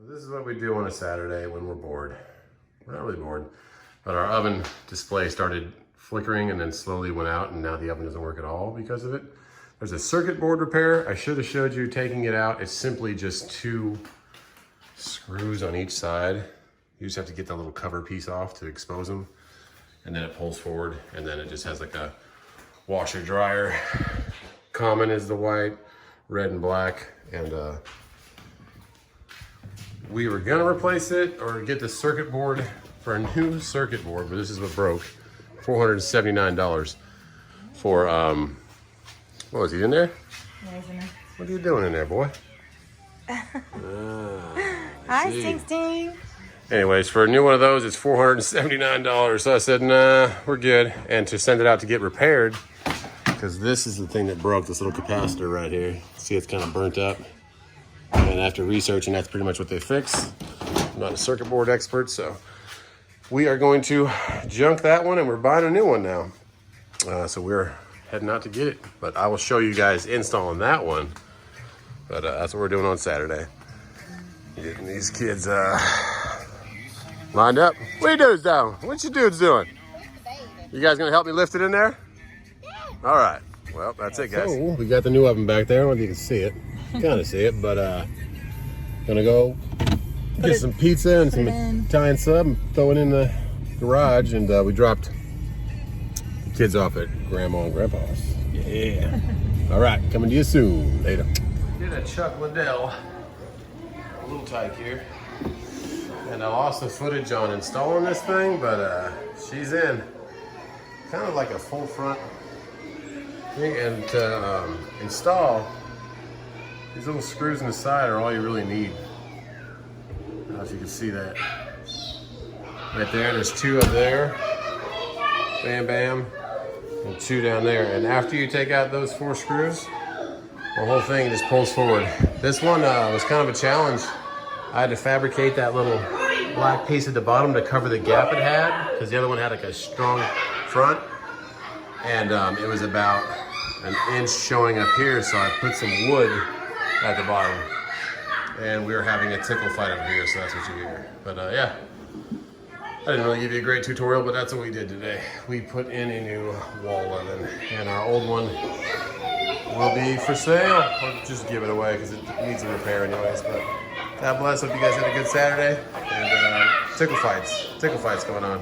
This is what we do on a Saturday when we're bored. We're not really bored, but our oven display started flickering and then slowly went out, and now the oven doesn't work at all because of it. There's a circuit board repair. I should have showed you taking it out. It's simply just 2 screws on each side. You just have to get the little cover piece off to expose them, and then it pulls forward, and then it just has like a washer dryer. Common is the white, red and black, and we were gonna replace it or get the circuit board for a new circuit board, but this is what broke. $479 for, what was he in there? Yeah, he's in there. What are you doing in there, boy? Hi, Sting Sting. Anyways, for a new one of those, it's $479. So I said, nah, we're good. And to send it out to get repaired, because this is the thing that broke, this little capacitor right here. See, it's kind of burnt up. And after researching, that's pretty much what they fix. I'm not a circuit board expert, so we are going to junk that one, and we're buying a new one now. So we're heading out to get it, but I will show you guys installing that one. But that's what we're doing on Saturday. Getting these kids lined up. What you dudes doing? What you dudes doing? You guys gonna help me lift it in there? Yeah. All right. Well, that's it, guys. So we got the new oven back there. I don't know if you can see it. Kind of see it, but gonna go get some pizza and some Italian sub and throw it in the garage. And we dropped the kids off at Grandma and Grandpa's. Yeah. All right, coming to you soon. Later. Did a Chuck Liddell, a little tyke here, and I lost the footage on installing this thing, but she's in. Kind of like a full front thing, and to install, these little screws in the side are all you really need. I don't know if you can see that. Right there, there's 2 up there. Bam, bam. And 2 down there. And after you take out those 4 screws, the whole thing just pulls forward. This one was kind of a challenge. I had to fabricate that little black piece at the bottom to cover the gap it had, because the other one had like a strong front. And it was about an inch showing up here, so I put some wood at the bottom, and we were having a tickle fight over here, so that's what you hear. But yeah, I didn't really give you a great tutorial, but that's what we did today. We put in a new wall oven, and our old one will be for sale, or just give it away because it needs a repair anyways. But God bless, hope you guys had a good Saturday, and tickle fights going on.